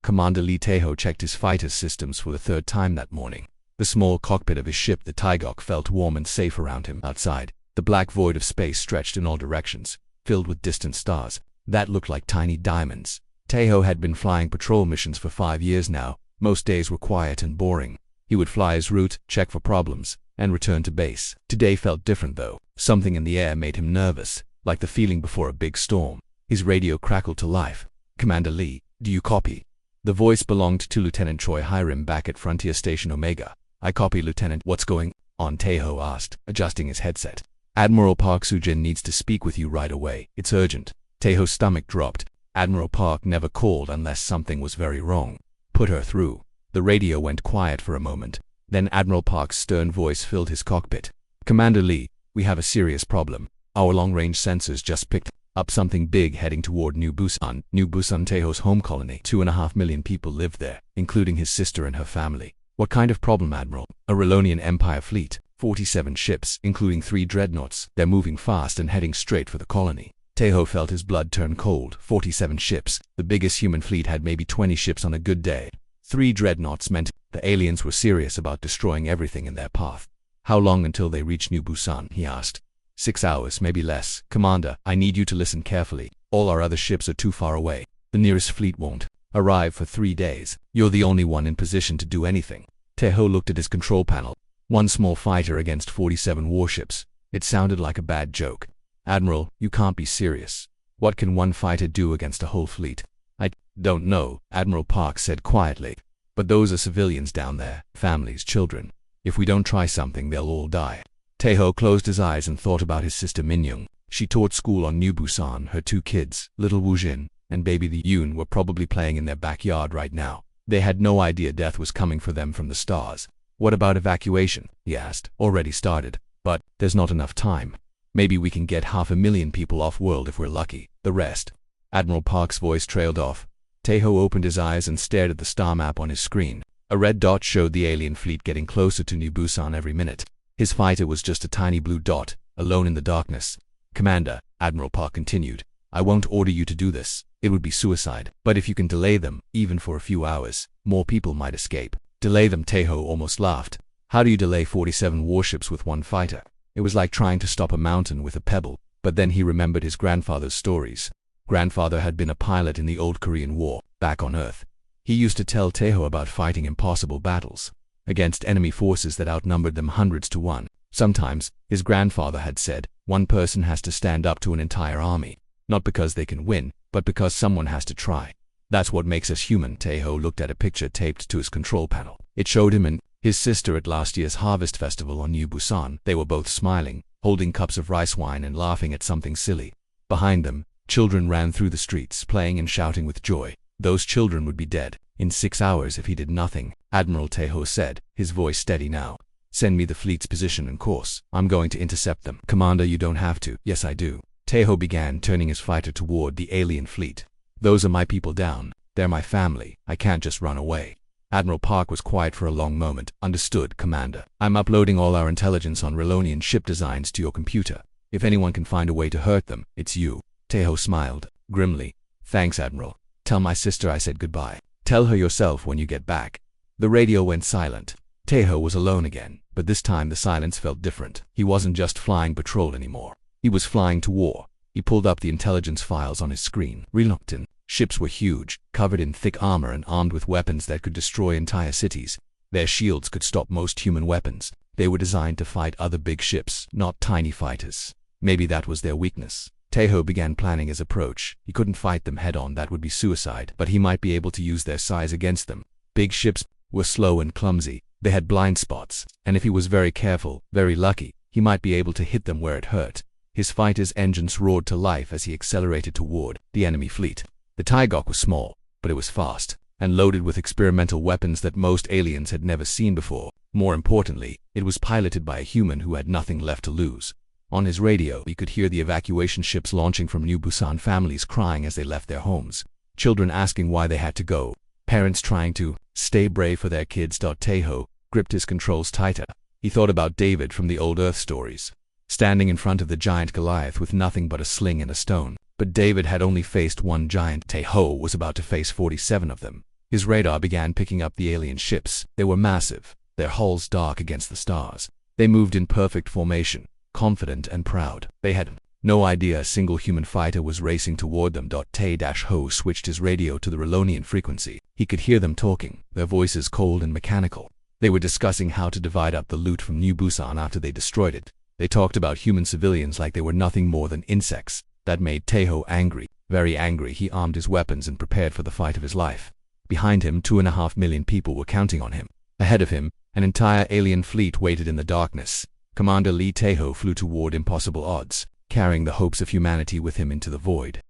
Commander Lee Taeho checked his fighter's systems for the third time that morning. The small cockpit of his ship, the Taegok, felt warm and safe around him. Outside, the black void of space stretched in all directions, filled with distant stars that looked like tiny diamonds. Taeho had been flying patrol missions for 5 years now. Most days were quiet and boring. He would fly his route, check for problems, and return to base. Today felt different though. Something in the air made him nervous, like the feeling before a big storm. His radio crackled to life. "Commander Lee, do you copy?" The voice belonged to Lieutenant Choi Hiram back at Frontier Station Omega. "I copy, Lieutenant." "What's going on?" Taeho asked, adjusting his headset. "Admiral Park Soo-jin needs to speak with you right away. It's urgent." Taeho's stomach dropped. Admiral Park never called unless something was very wrong. "Put her through." The radio went quiet for a moment. Then Admiral Park's stern voice filled his cockpit. "Commander Lee, we have a serious problem. Our long-range sensors just picked up something big heading toward New Busan." New Busan, Taeho's home colony. 2.5 million people lived there, including his sister and her family. "What kind of problem, Admiral?" "A Relonian Empire fleet. 47 ships, including 3 dreadnoughts. They're moving fast and heading straight for the colony." Taeho felt his blood turn cold. 47 ships. The biggest human fleet had maybe 20 ships on a good day. 3 dreadnoughts meant the aliens were serious about destroying everything in their path. "How long until they reach New Busan?" he asked. 6 hours, maybe less. "Commander, I need you to listen carefully. All our other ships are too far away. The nearest fleet won't arrive for 3 days. You're the only one in position to do anything." Taeho looked at his control panel. 1 small fighter against 47 warships. It sounded like a bad joke. "Admiral, you can't be serious. What can 1 fighter do against a whole fleet?" "I don't know," Admiral Park said quietly. "But those are civilians down there, families, children. If we don't try something, they'll all die." Taeho closed his eyes and thought about his sister Minyoung. She taught school on New Busan. Her 2 kids, little Woojin and baby the Yoon, were probably playing in their backyard right now. They had no idea death was coming for them from the stars. "What about evacuation?" he asked. "Already started, but there's not enough time. Maybe we can get 500,000 people off-world if we're lucky. The rest." Admiral Park's voice trailed off. Taeho opened his eyes and stared at the star map on his screen. A red dot showed the alien fleet getting closer to New Busan every minute. His fighter was just a tiny blue dot, alone in the darkness. "Commander," Admiral Park continued, "I won't order you to do this. It would be suicide. But if you can delay them, even for a few hours, more people might escape." "Delay them?" Taeho almost laughed. "How do you delay 47 warships with 1 fighter?" It was like trying to stop a mountain with a pebble. But then he remembered his grandfather's stories. Grandfather had been a pilot in the old Korean War, back on Earth. He used to tell Taeho about fighting impossible battles against enemy forces that outnumbered them hundreds to 1. Sometimes, his grandfather had said, one person has to stand up to an entire army. Not because they can win, but because someone has to try. That's what makes us human. Taeho looked at a picture taped to his control panel. It showed him and his sister at last year's Harvest Festival on New Busan. They were both smiling, holding cups of rice wine and laughing at something silly. Behind them, children ran through the streets, playing and shouting with joy. Those children would be dead in 6 hours if he did nothing. Admiral Taeho said, his voice steady now. "Send me the fleet's position and course. I'm going to intercept them." "Commander, you don't have to." "Yes, I do." Taeho began, turning his fighter toward the alien fleet. "Those are my people down. They're my family. I can't just run away." Admiral Park was quiet for a long moment. "Understood, Commander. I'm uploading all our intelligence on Relonian ship designs to your computer. If anyone can find a way to hurt them, it's you." Taeho smiled grimly. "Thanks, Admiral. Tell my sister I said goodbye. Tell her yourself when you get back." The radio went silent. Taeho was alone again, but this time the silence felt different. He wasn't just flying patrol anymore. He was flying to war. He pulled up the intelligence files on his screen. Relonian ships were huge, covered in thick armor and armed with weapons that could destroy entire cities. Their shields could stop most human weapons. They were designed to fight other big ships, not tiny fighters. Maybe that was their weakness. Taeho began planning his approach. He couldn't fight them head-on, that would be suicide, but he might be able to use their size against them. Big ships were slow and clumsy. They had blind spots, and if he was very careful, very lucky, he might be able to hit them where it hurt. His fighter's engines roared to life as he accelerated toward the enemy fleet. The Taegok was small, but it was fast, and loaded with experimental weapons that most aliens had never seen before. More importantly, it was piloted by a human who had nothing left to lose. On his radio, he could hear the evacuation ships launching from New Busan, families crying as they left their homes, children asking why they had to go, parents trying to stay brave for their kids. Taeho gripped his controls tighter. He thought about David from the old Earth stories, standing in front of the giant Goliath with nothing but a sling and a stone. But David had only faced one giant. Taeho was about to face 47 of them. His radar began picking up the alien ships. They were massive, their hulls dark against the stars. They moved in perfect formation, confident and proud. They had no idea a single human fighter was racing toward them. Tay-Ho switched his radio to the Relonian frequency. He could hear them talking, their voices cold and mechanical. They were discussing how to divide up the loot from New Busan after they destroyed it. They talked about human civilians like they were nothing more than insects. That made Tay-Ho angry, very angry. He armed his weapons and prepared for the fight of his life. Behind him, 2.5 million people were counting on him. Ahead of him, an entire alien fleet waited in the darkness. Commander Lee Tay-Ho flew toward impossible odds, carrying the hopes of humanity with him into the void.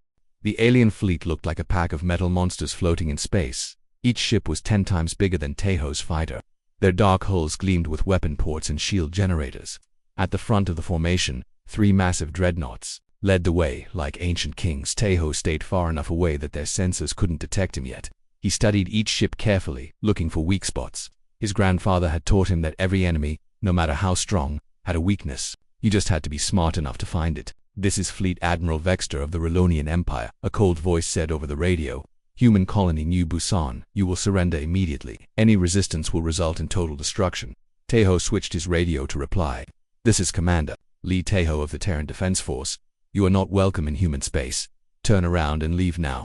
The alien fleet looked like a pack of metal monsters floating in space. Each ship was 10 times bigger than Tay-Ho's fighter. Their dark hulls gleamed with weapon ports and shield generators. At the front of the formation, 3 massive dreadnoughts led the way. Like ancient kings, Tay-Ho stayed far enough away that their sensors couldn't detect him yet. He studied each ship carefully, looking for weak spots. His grandfather had taught him that every enemy, no matter how strong, had a weakness. You just had to be smart enough to find it. "This is Fleet Admiral Vexter of the Relonian Empire," a cold voice said over the radio. "Human colony New Busan, you will surrender immediately. Any resistance will result in total destruction." Tay-Ho switched his radio to reply. "This is Commander Lee Tay-Ho of the Terran Defense Force. You are not welcome in human space. Turn around and leave now."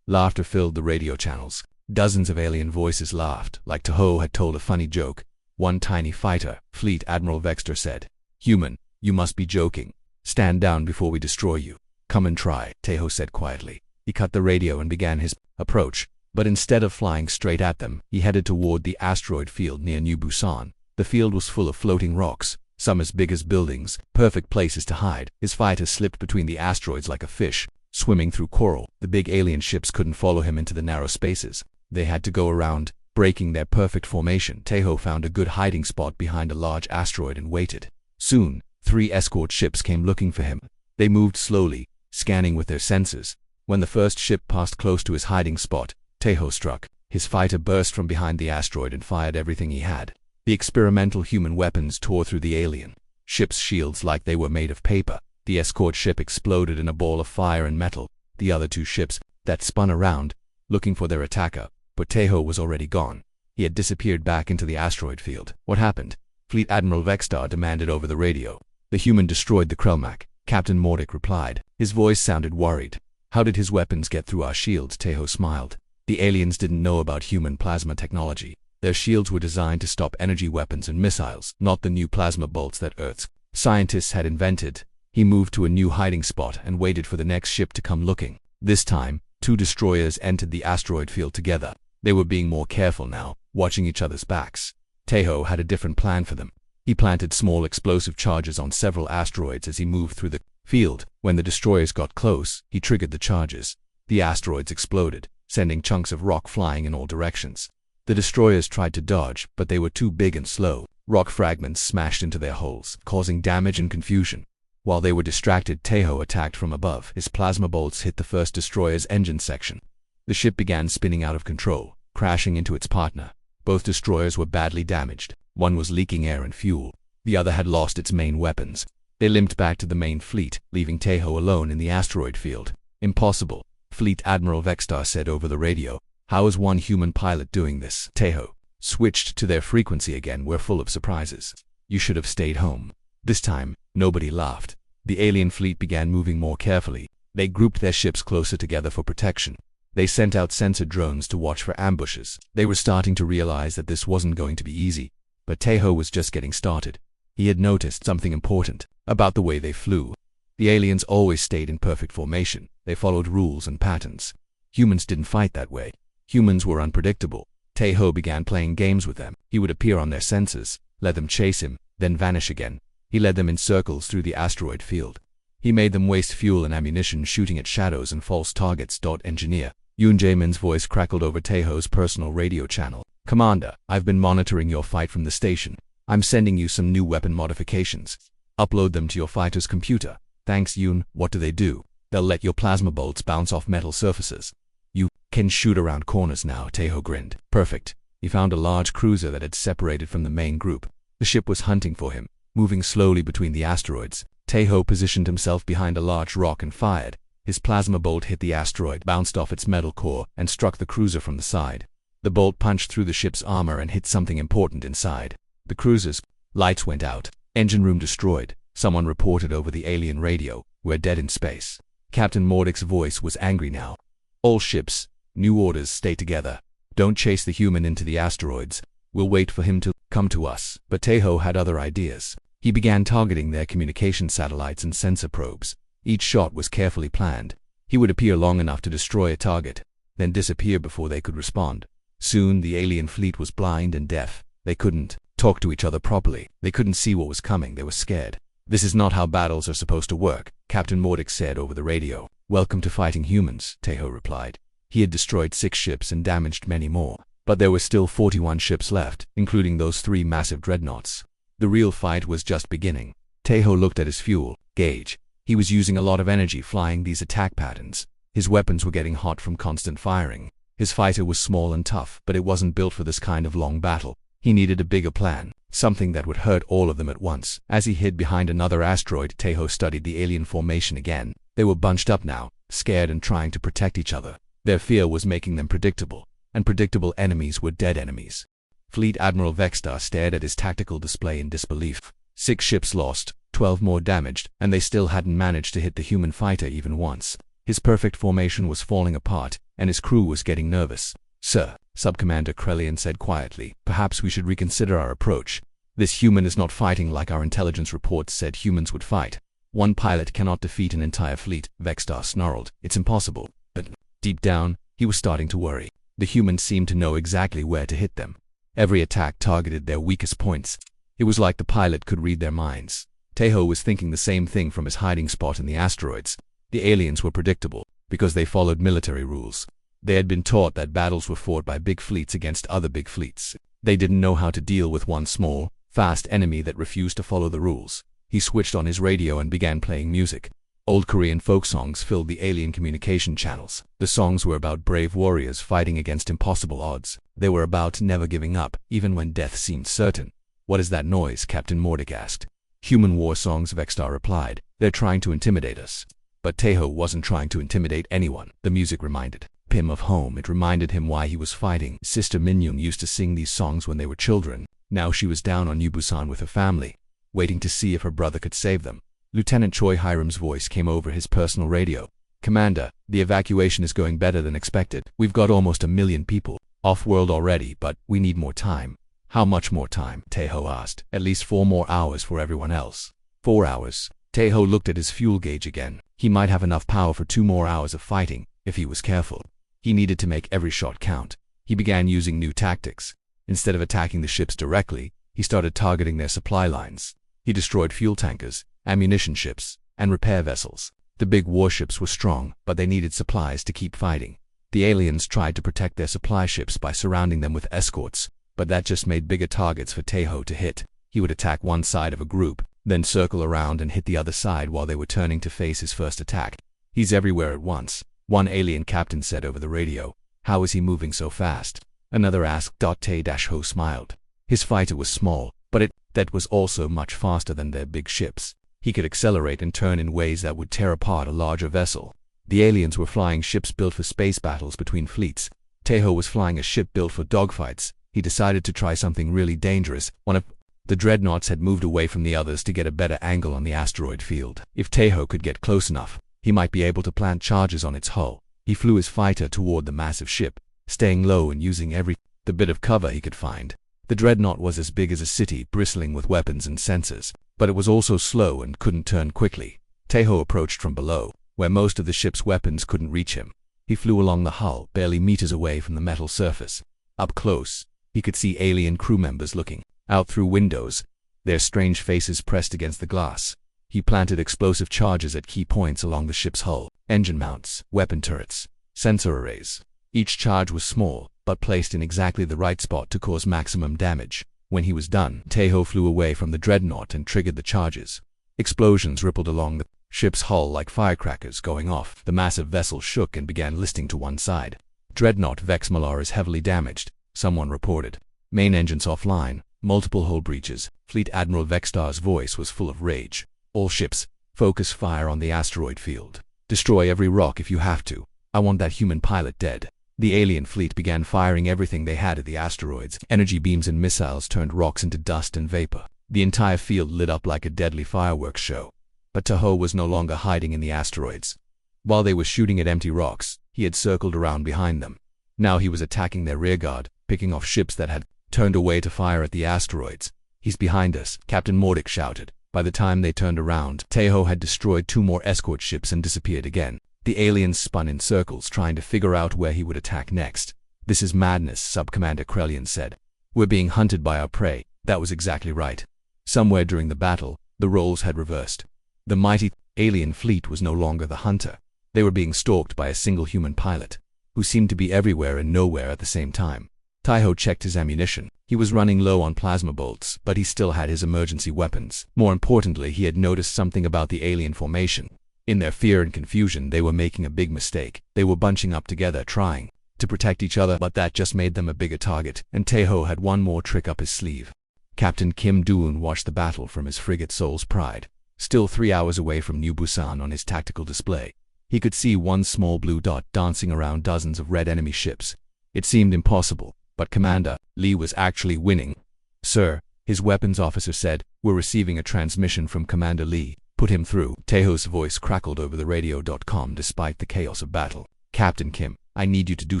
Laughter filled the radio channels. Dozens of alien voices laughed, like Tay-Ho had told a funny joke. One tiny fighter, Fleet Admiral Vexter, said, "Human, you must be joking. Stand down before we destroy you." "Come and try," Tay-Ho said quietly. He cut the radio and began his approach, but instead of flying straight at them, he headed toward the asteroid field near New Busan. The field was full of floating rocks, some as big as buildings, perfect places to hide. His fighter slipped between the asteroids like a fish, swimming through coral. The big alien ships couldn't follow him into the narrow spaces. They had to go around, breaking their perfect formation. Tay-Ho found a good hiding spot behind a large asteroid and waited. Soon, 3 escort ships came looking for him. They moved slowly, scanning with their sensors. When the first ship passed close to his hiding spot, Tay-Ho struck. His fighter burst from behind the asteroid and fired everything he had. The experimental human weapons tore through the alien ship's shields like they were made of paper. The escort ship exploded in a ball of fire and metal. The other 2 ships that spun around, looking for their attacker, but Tay-Ho was already gone. He had disappeared back into the asteroid field. "What happened?" Fleet Admiral Vextar demanded over the radio. "The human destroyed the Krelmak," Captain Mordick replied. His voice sounded worried. "How did his weapons get through our shields?" Tay-Ho smiled. The aliens didn't know about human plasma technology. Their shields were designed to stop energy weapons and missiles, not the new plasma bolts that Earth's scientists had invented. He moved to a new hiding spot and waited for the next ship to come looking. This time, 2 destroyers entered the asteroid field together. They were being more careful now, watching each other's backs. Tay-Ho had a different plan for them. He planted small explosive charges on several asteroids as he moved through the field. When the destroyers got close, he triggered the charges. The asteroids exploded, sending chunks of rock flying in all directions. The destroyers tried to dodge, but they were too big and slow. Rock fragments smashed into their hulls, causing damage and confusion. While they were distracted, Tay-Ho attacked from above. His plasma bolts hit the first destroyer's engine section. The ship began spinning out of control, crashing into its partner. Both destroyers were badly damaged. One was leaking air and fuel. The other had lost its main weapons. They limped back to the main fleet, leaving Tay-Ho alone in the asteroid field. "Impossible," Fleet Admiral Vextar said over the radio. "How is one human pilot doing this?" Tay-Ho switched to their frequency again. "We're full of surprises. You should have stayed home." This time, nobody laughed. The alien fleet began moving more carefully. They grouped their ships closer together for protection. They sent out sensor drones to watch for ambushes. They were starting to realize that this wasn't going to be easy. But Tay-Ho was just getting started. He had noticed something important about the way they flew. The aliens always stayed in perfect formation. They followed rules and patterns. Humans didn't fight that way. Humans were unpredictable. Tay-Ho began playing games with them. He would appear on their sensors, let them chase him, then vanish again. He led them in circles through the asteroid field. He made them waste fuel and ammunition shooting at shadows and false targets. Engineer Yoon Jae-min's voice crackled over Tay-Ho's personal radio channel. "Commander, I've been monitoring your fight from the station. I'm sending you some new weapon modifications. Upload them to your fighter's computer." "Thanks, Yoon." "What do they do?" "They'll let your plasma bolts bounce off metal surfaces. You can shoot around corners now." Tay-Ho grinned. "Perfect." He found a large cruiser that had separated from the main group. The ship was hunting for him, moving slowly between the asteroids. Tay-Ho positioned himself behind a large rock and fired. His plasma bolt hit the asteroid, bounced off its metal core, and struck the cruiser from the side. The bolt punched through the ship's armor and hit something important inside. The cruiser's lights went out. Engine room destroyed. Someone reported over the alien radio. We're dead in space. Captain Mordic's voice was angry now. All ships, new orders, stay together. Don't chase the human into the asteroids. We'll wait for him to come to us. But Tejo had other ideas. He began targeting their communication satellites and sensor probes. Each shot was carefully planned. He would appear long enough to destroy a target, then disappear before they could respond. Soon the alien fleet was blind and deaf. They couldn't talk to each other properly. They couldn't see what was coming. They were scared. This is not how battles are supposed to work, Captain Mordic said over the radio. Welcome to fighting humans, Tejo replied. He had destroyed 6 ships and damaged many more. But there were still 41 ships left, including those 3 massive dreadnoughts. The real fight was just beginning. Tejo looked at his fuel gauge. He was using a lot of energy flying these attack patterns. His weapons were getting hot from constant firing. His fighter was small and tough, but it wasn't built for this kind of long battle. He needed a bigger plan, something that would hurt all of them at once. As he hid behind another asteroid, Tejo studied the alien formation again. They were bunched up now, scared and trying to protect each other. Their fear was making them predictable, and predictable enemies were dead enemies. Fleet Admiral Vextar stared at his tactical display in disbelief. 6 ships lost, 12 more damaged, and they still hadn't managed to hit the human fighter even once. His perfect formation was falling apart, and his crew was getting nervous. Sir, Subcommander Krelian said quietly, perhaps we should reconsider our approach. This human is not fighting like our intelligence reports said humans would fight. One pilot cannot defeat an entire fleet, Vextar snarled. It's impossible. But deep down, he was starting to worry. The humans seemed to know exactly where to hit them. Every attack targeted their weakest points. It was like the pilot could read their minds. Tejo was thinking the same thing from his hiding spot in the asteroids. The aliens were predictable, because they followed military rules. They had been taught that battles were fought by big fleets against other big fleets. They didn't know how to deal with one small, fast enemy that refused to follow the rules. He switched on his radio and began playing music. Old Korean folk songs filled the alien communication channels. The songs were about brave warriors fighting against impossible odds. They were about never giving up, even when death seemed certain. What is that noise? Captain Mordic asked. Human war songs, Vextar replied. They're trying to intimidate us. But Tejo wasn't trying to intimidate anyone, the music reminded him of home. It reminded him why he was fighting. Sister Minyoung used to sing these songs when they were children. Now she was down on New Busan with her family, waiting to see if her brother could save them. Lieutenant Choi Hiram's voice came over his personal radio. Commander, the evacuation is going better than expected. We've got almost 1 million people off-world already, but we need more time. How much more time? Tejo asked. At least 4 more hours for everyone else. 4 hours. Tejo looked at his fuel gauge again. He might have enough power for 2 more hours of fighting, if he was careful. He needed to make every shot count. He began using new tactics. Instead of attacking the ships directly, he started targeting their supply lines. He destroyed fuel tankers, ammunition ships, and repair vessels. The big warships were strong, but they needed supplies to keep fighting. The aliens tried to protect their supply ships by surrounding them with escorts, but that just made bigger targets for Tejo to hit. He would attack one side of a group, then circle around and hit the other side while they were turning to face his first attack. He's everywhere at once, one alien captain said over the radio. How is he moving so fast? Another asked. Tejo smiled. His fighter was small, but that was also much faster than their big ships. He could accelerate and turn in ways that would tear apart a larger vessel. The aliens were flying ships built for space battles between fleets. Tejo was flying a ship built for dogfights. He decided to try something really dangerous. One of the dreadnoughts had moved away from the others to get a better angle on the asteroid field. If Tejo could get close enough, he might be able to plant charges on its hull. He flew his fighter toward the massive ship, staying low and using every bit of cover he could find. The dreadnought was as big as a city, bristling with weapons and sensors, but it was also slow and couldn't turn quickly. Tejo approached from below, where most of the ship's weapons couldn't reach him. He flew along the hull, barely meters away from the metal surface. Up close, he could see alien crew members looking out through windows, their strange faces pressed against the glass. He planted explosive charges at key points along the ship's hull: engine mounts, weapon turrets, sensor arrays. Each charge was small, but placed in exactly the right spot to cause maximum damage. When he was done, Tejo flew away from the dreadnought and triggered the charges. Explosions rippled along the ship's hull like firecrackers going off. The massive vessel shook and began listing to one side. Dreadnought Vex Malar is heavily damaged, someone reported. Main engines offline, multiple hull breaches. Fleet Admiral Vextar's voice was full of rage. All ships, focus fire on the asteroid field. Destroy every rock if you have to. I want that human pilot dead. The alien fleet began firing everything they had at the asteroids. Energy beams and missiles turned rocks into dust and vapor. The entire field lit up like a deadly fireworks show. But Tahoe was no longer hiding in the asteroids. While they were shooting at empty rocks, he had circled around behind them. Now he was attacking their rearguard, picking off ships that had turned away to fire at the asteroids. "He's behind us," Captain Mordick shouted. By the time they turned around, Tahoe had destroyed 2 more escort ships and disappeared again. The aliens spun in circles, trying to figure out where he would attack next. "This is madness," Sub-Commander Krelian said. "We're being hunted by our prey." That was exactly right. Somewhere during the battle, the roles had reversed. The mighty alien fleet was no longer the hunter. They were being stalked by a single human pilot, who seemed to be everywhere and nowhere at the same time. Tahoe checked his ammunition. He was running low on plasma bolts, but he still had his emergency weapons. More importantly, he had noticed something about the alien formation. In their fear and confusion, they were making a big mistake. They were bunching up together, trying to protect each other, but that just made them a bigger target, and Tahoe had one more trick up his sleeve. Captain Kim Do-eun watched the battle from his frigate Soul's Pride. Still 3 hours away from New Busan on his tactical display, he could see one small blue dot dancing around dozens of red enemy ships. It seemed impossible, but Commander Lee was actually winning. "Sir," his weapons officer said, "we're receiving a transmission from Commander Lee. Put him through." Tahoe's voice crackled over the radio.com despite the chaos of battle. "Captain Kim, I need you to do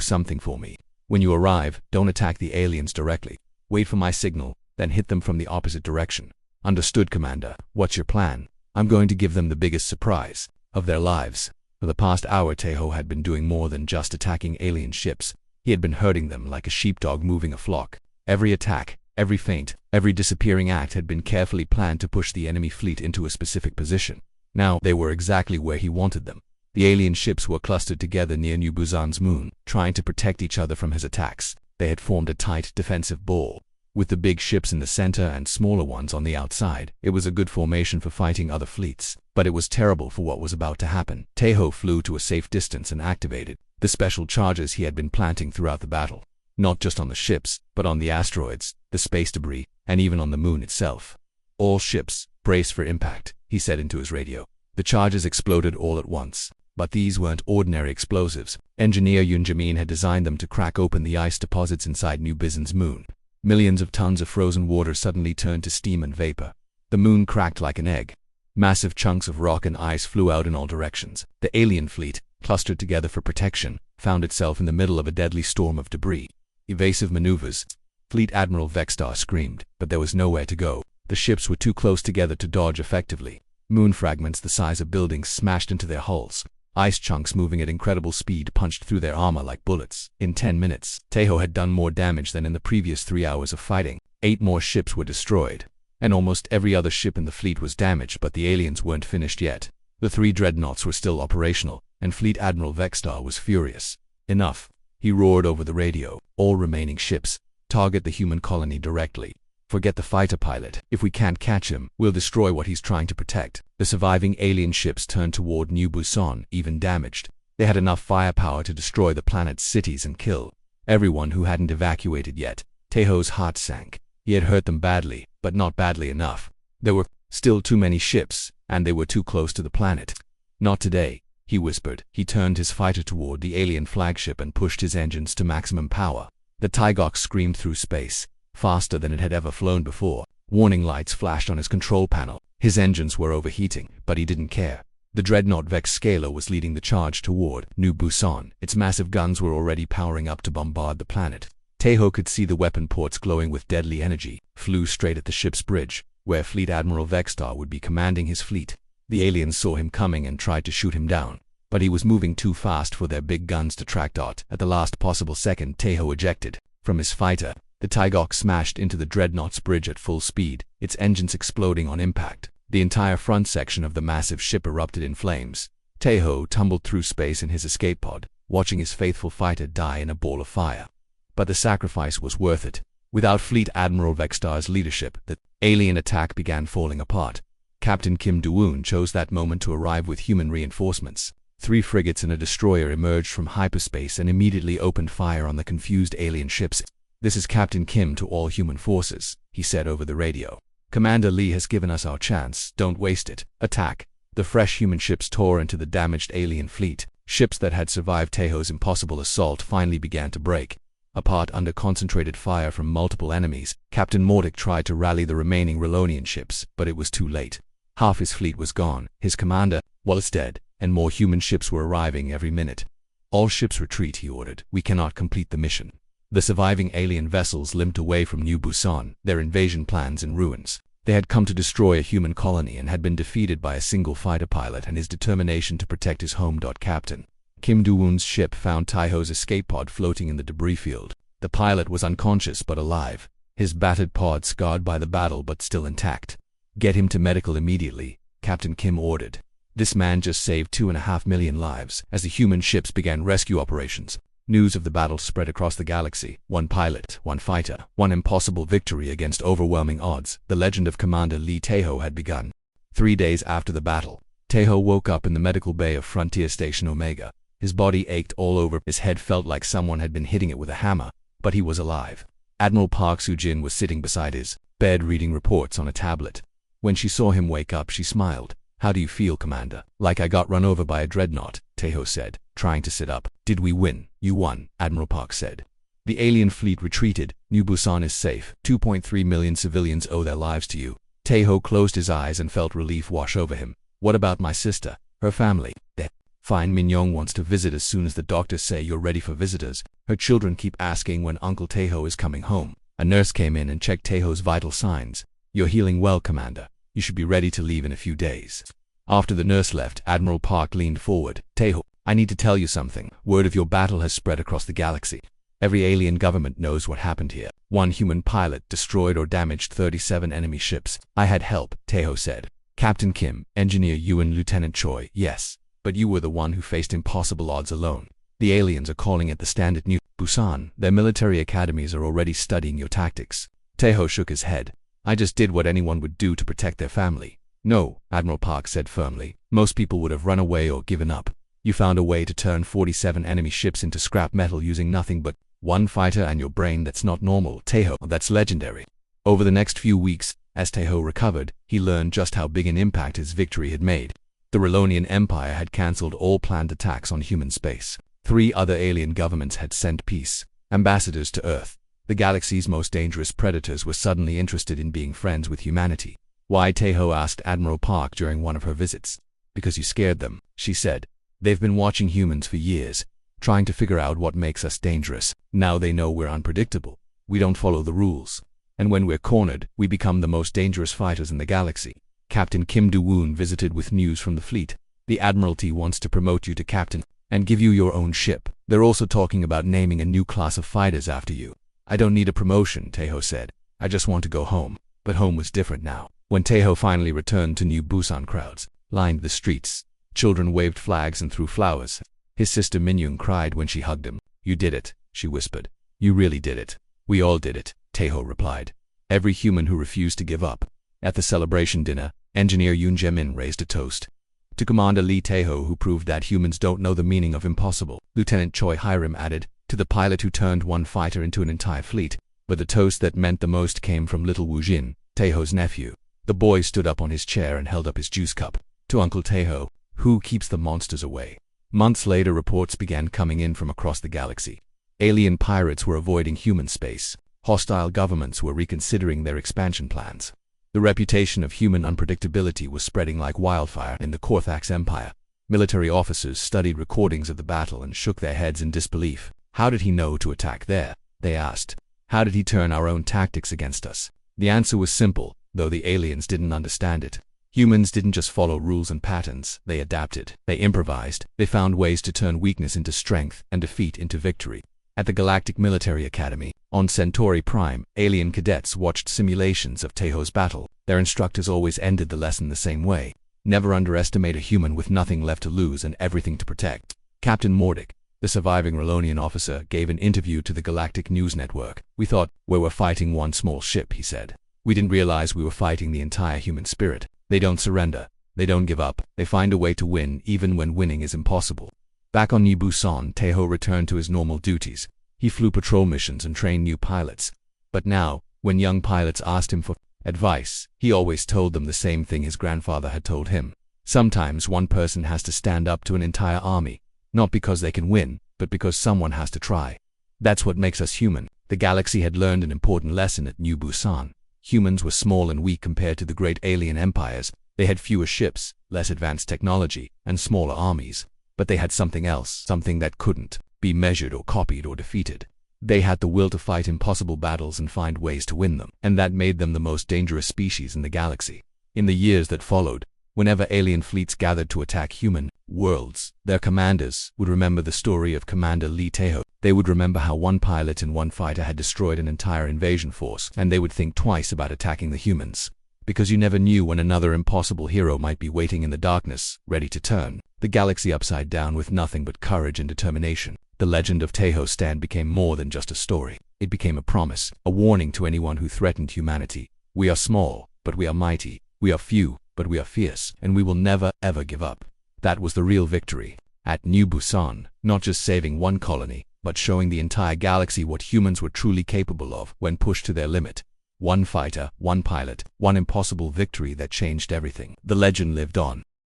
something for me. When you arrive, don't attack the aliens directly. Wait for my signal, then hit them from the opposite direction." "Understood, Commander. What's your plan?" "I'm going to give them the biggest surprise of their lives." For the past hour, Tahoe had been doing more than just attacking alien ships. He had been herding them like a sheepdog moving a flock. Every attack, every feint, every disappearing act had been carefully planned to push the enemy fleet into a specific position. Now, they were exactly where he wanted them. The alien ships were clustered together near New Busan's moon, trying to protect each other from his attacks. They had formed a tight defensive ball, with the big ships in the center and smaller ones on the outside. It was a good formation for fighting other fleets, but it was terrible for what was about to happen. Tahoe flew to a safe distance and activated the special charges he had been planting throughout the battle. Not just on the ships, but on the asteroids, the space debris, and even on the moon itself. "All ships, brace for impact," he said into his radio. The charges exploded all at once. But these weren't ordinary explosives. Engineer Yoon Jamin had designed them to crack open the ice deposits inside New Busan's moon. Millions of tons of frozen water suddenly turned to steam and vapor. The moon cracked like an egg. Massive chunks of rock and ice flew out in all directions. The alien fleet, clustered together for protection, found itself in the middle of a deadly storm of debris. "Evasive maneuvers," Fleet Admiral Vexstar screamed, but there was nowhere to go. The ships were too close together to dodge effectively. Moon fragments the size of buildings smashed into their hulls. Ice chunks moving at incredible speed punched through their armor like bullets. In 10 minutes, Tahoe had done more damage than in the previous 3 hours of fighting. 8 more ships were destroyed, and almost every other ship in the fleet was damaged, but the aliens weren't finished yet. The 3 dreadnoughts were still operational, and Fleet Admiral Vexstar was furious. "Enough," he roared over the radio. "All remaining ships, target the human colony directly. Forget the fighter pilot. If we can't catch him, we'll destroy what he's trying to protect." The surviving alien ships turned toward New Busan, even damaged. They had enough firepower to destroy the planet's cities and kill everyone who hadn't evacuated yet. Tahoe's heart sank. He had hurt them badly, but not badly enough. There were still too many ships, and they were too close to the planet. "Not today," he whispered. He turned his fighter toward the alien flagship and pushed his engines to maximum power. The Taigok screamed through space, faster than it had ever flown before. Warning lights flashed on his control panel. His engines were overheating, but he didn't care. The dreadnought Vex Scalar was leading the charge toward New Busan. Its massive guns were already powering up to bombard the planet. Tahoe could see the weapon ports glowing with deadly energy, flew straight at the ship's bridge, where Fleet Admiral Vexstar would be commanding his fleet. The aliens saw him coming and tried to shoot him down, but he was moving too fast for their big guns to track. At the last possible second, Tahoe ejected from his fighter. The Taigok smashed into the dreadnought's bridge at full speed, its engines exploding on impact. The entire front section of the massive ship erupted in flames. Tahoe tumbled through space in his escape pod, watching his faithful fighter die in a ball of fire. But the sacrifice was worth it. Without Fleet Admiral Vexstar's leadership, the alien attack began falling apart. Captain Kim Do-eun chose that moment to arrive with human reinforcements. 3 frigates and a destroyer emerged from hyperspace and immediately opened fire on the confused alien ships. "This is Captain Kim to all human forces," he said over the radio. "Commander Lee has given us our chance. Don't waste it. Attack." The fresh human ships tore into the damaged alien fleet. Ships that had survived Taeho's impossible assault finally began to break. Apart under concentrated fire from multiple enemies, Captain Mordic tried to rally the remaining Relonian ships, but it was too late. Half his fleet was gone, his commander was dead, and more human ships were arriving every minute. All ships retreat, he ordered. We cannot complete the mission. The surviving alien vessels limped away from New Busan, their invasion plans in ruins. They had come to destroy a human colony and had been defeated by a single fighter pilot and his determination to protect his home. Captain Kim Do-woon's ship found Taeho's escape pod floating in the debris field. The pilot was unconscious but alive, his battered pod scarred by the battle but still intact. Get him to medical immediately, Captain Kim ordered. This man just saved 2.5 million lives. As the human ships began rescue operations, news of the battle spread across the galaxy. One pilot, one fighter, one impossible victory against overwhelming odds. The legend of Commander Lee Taeho had begun. 3 days after the battle, Taeho woke up in the medical bay of Frontier Station Omega. His body ached all over, his head felt like someone had been hitting it with a hammer, but he was alive. Admiral Park Soo-jin was sitting beside his bed reading reports on a tablet. When she saw him wake up, she smiled. How do you feel, Commander? Like I got run over by a dreadnought, Taeho said, trying to sit up. Did we win? You won, Admiral Park said. The alien fleet retreated. New Busan is safe. 2.3 million civilians owe their lives to you. Taeho closed his eyes and felt relief wash over him. What about my sister? Her family? They're fine. Min-young wants to visit as soon as the doctors say you're ready for visitors. Her children keep asking when Uncle Taeho is coming home. A nurse came in and checked Taeho's vital signs. You're healing well, Commander. You should be ready to leave in a few days. After the nurse left, Admiral Park leaned forward. Taeho, I need to tell you something. Word of your battle has spread across the galaxy. Every alien government knows what happened here. One human pilot destroyed or damaged 37 enemy ships. I had help, Taeho said. Captain Kim, Engineer Ewan, Lieutenant Choi, yes. But you were the one who faced impossible odds alone. The aliens are calling at the stand at New Busan. Their military academies are already studying your tactics. Taeho shook his head. I just did what anyone would do to protect their family. No, Admiral Park said firmly. Most people would have run away or given up. You found a way to turn 47 enemy ships into scrap metal using nothing but one fighter and your brain. That's not normal, Taeho. That's legendary. Over the next few weeks, as Taeho recovered, he learned just how big an impact his victory had made. The Relonian Empire had cancelled all planned attacks on human space. 3 other alien governments had sent peace ambassadors to Earth. The galaxy's most dangerous predators were suddenly interested in being friends with humanity. Why? Taeho asked Admiral Park during one of her visits. Because you scared them, she said. They've been watching humans for years, trying to figure out what makes us dangerous. Now they know we're unpredictable. We don't follow the rules. And when we're cornered, we become the most dangerous fighters in the galaxy. Captain Kim Do-woon visited with news from the fleet. The Admiralty wants to promote you to captain and give you your own ship. They're also talking about naming a new class of fighters after you. I don't need a promotion, Taeho said. I just want to go home. But home was different now. When Taeho finally returned to New Busan, crowds lined the streets. Children waved flags and threw flowers. His sister Min-young cried when she hugged him. You did it, she whispered. You really did it. We all did it, Taeho replied. Every human who refused to give up. At the celebration dinner, Engineer Yoon Jae-min raised a toast to Commander Lee Taeho, who proved that humans don't know the meaning of impossible. Lieutenant Choi Hiram added, to the pilot who turned one fighter into an entire fleet. But the toast that meant the most came from little Woo Jin, Taeho's nephew. The boy stood up on his chair and held up his juice cup. To Uncle Taeho, who keeps the monsters away. Months later, reports began coming in from across the galaxy. Alien pirates were avoiding human space. Hostile governments were reconsidering their expansion plans. The reputation of human unpredictability was spreading like wildfire in the Korthax Empire. Military officers studied recordings of the battle and shook their heads in disbelief. How did he know to attack there? They asked. How did he turn our own tactics against us? The answer was simple, though the aliens didn't understand it. Humans didn't just follow rules and patterns, they adapted, they improvised, they found ways to turn weakness into strength and defeat into victory. At the Galactic Military Academy, on Centauri Prime, alien cadets watched simulations of Taeho's battle. Their instructors always ended the lesson the same way. Never underestimate a human with nothing left to lose and everything to protect. Captain Mordic, the surviving Relonian officer, gave an interview to the Galactic News Network. We thought we were fighting one small ship, he said. We didn't realize we were fighting the entire human spirit. They don't surrender. They don't give up. They find a way to win even when winning is impossible. Back on New Busan, Taeho returned to his normal duties. He flew patrol missions and trained new pilots. But now, when young pilots asked him for advice, he always told them the same thing his grandfather had told him. Sometimes one person has to stand up to an entire army. Not because they can win, but because someone has to try. That's what makes us human. The galaxy had learned an important lesson at New Busan. Humans were small and weak compared to the great alien empires. They had fewer ships, less advanced technology, and smaller armies. But they had something else, something that couldn't be measured or copied or defeated. They had the will to fight impossible battles and find ways to win them, and that made them the most dangerous species in the galaxy. In the years that followed, whenever alien fleets gathered to attack human worlds, their commanders would remember the story of Commander Lee Taeho. They would remember how one pilot and one fighter had destroyed an entire invasion force, and they would think twice about attacking the humans. Because you never knew when another impossible hero might be waiting in the darkness, ready to turn the galaxy upside down with nothing but courage and determination. The legend of Taeho's stand became more than just a story. It became a promise, a warning to anyone who threatened humanity. We are small, but we are mighty. We are few, but we are fierce, and we will never, ever give up. That was the real victory. At New Busan, not just saving one colony, but showing the entire galaxy what humans were truly capable of when pushed to their limit. One fighter, one pilot, one impossible victory that changed everything. The legend lived on.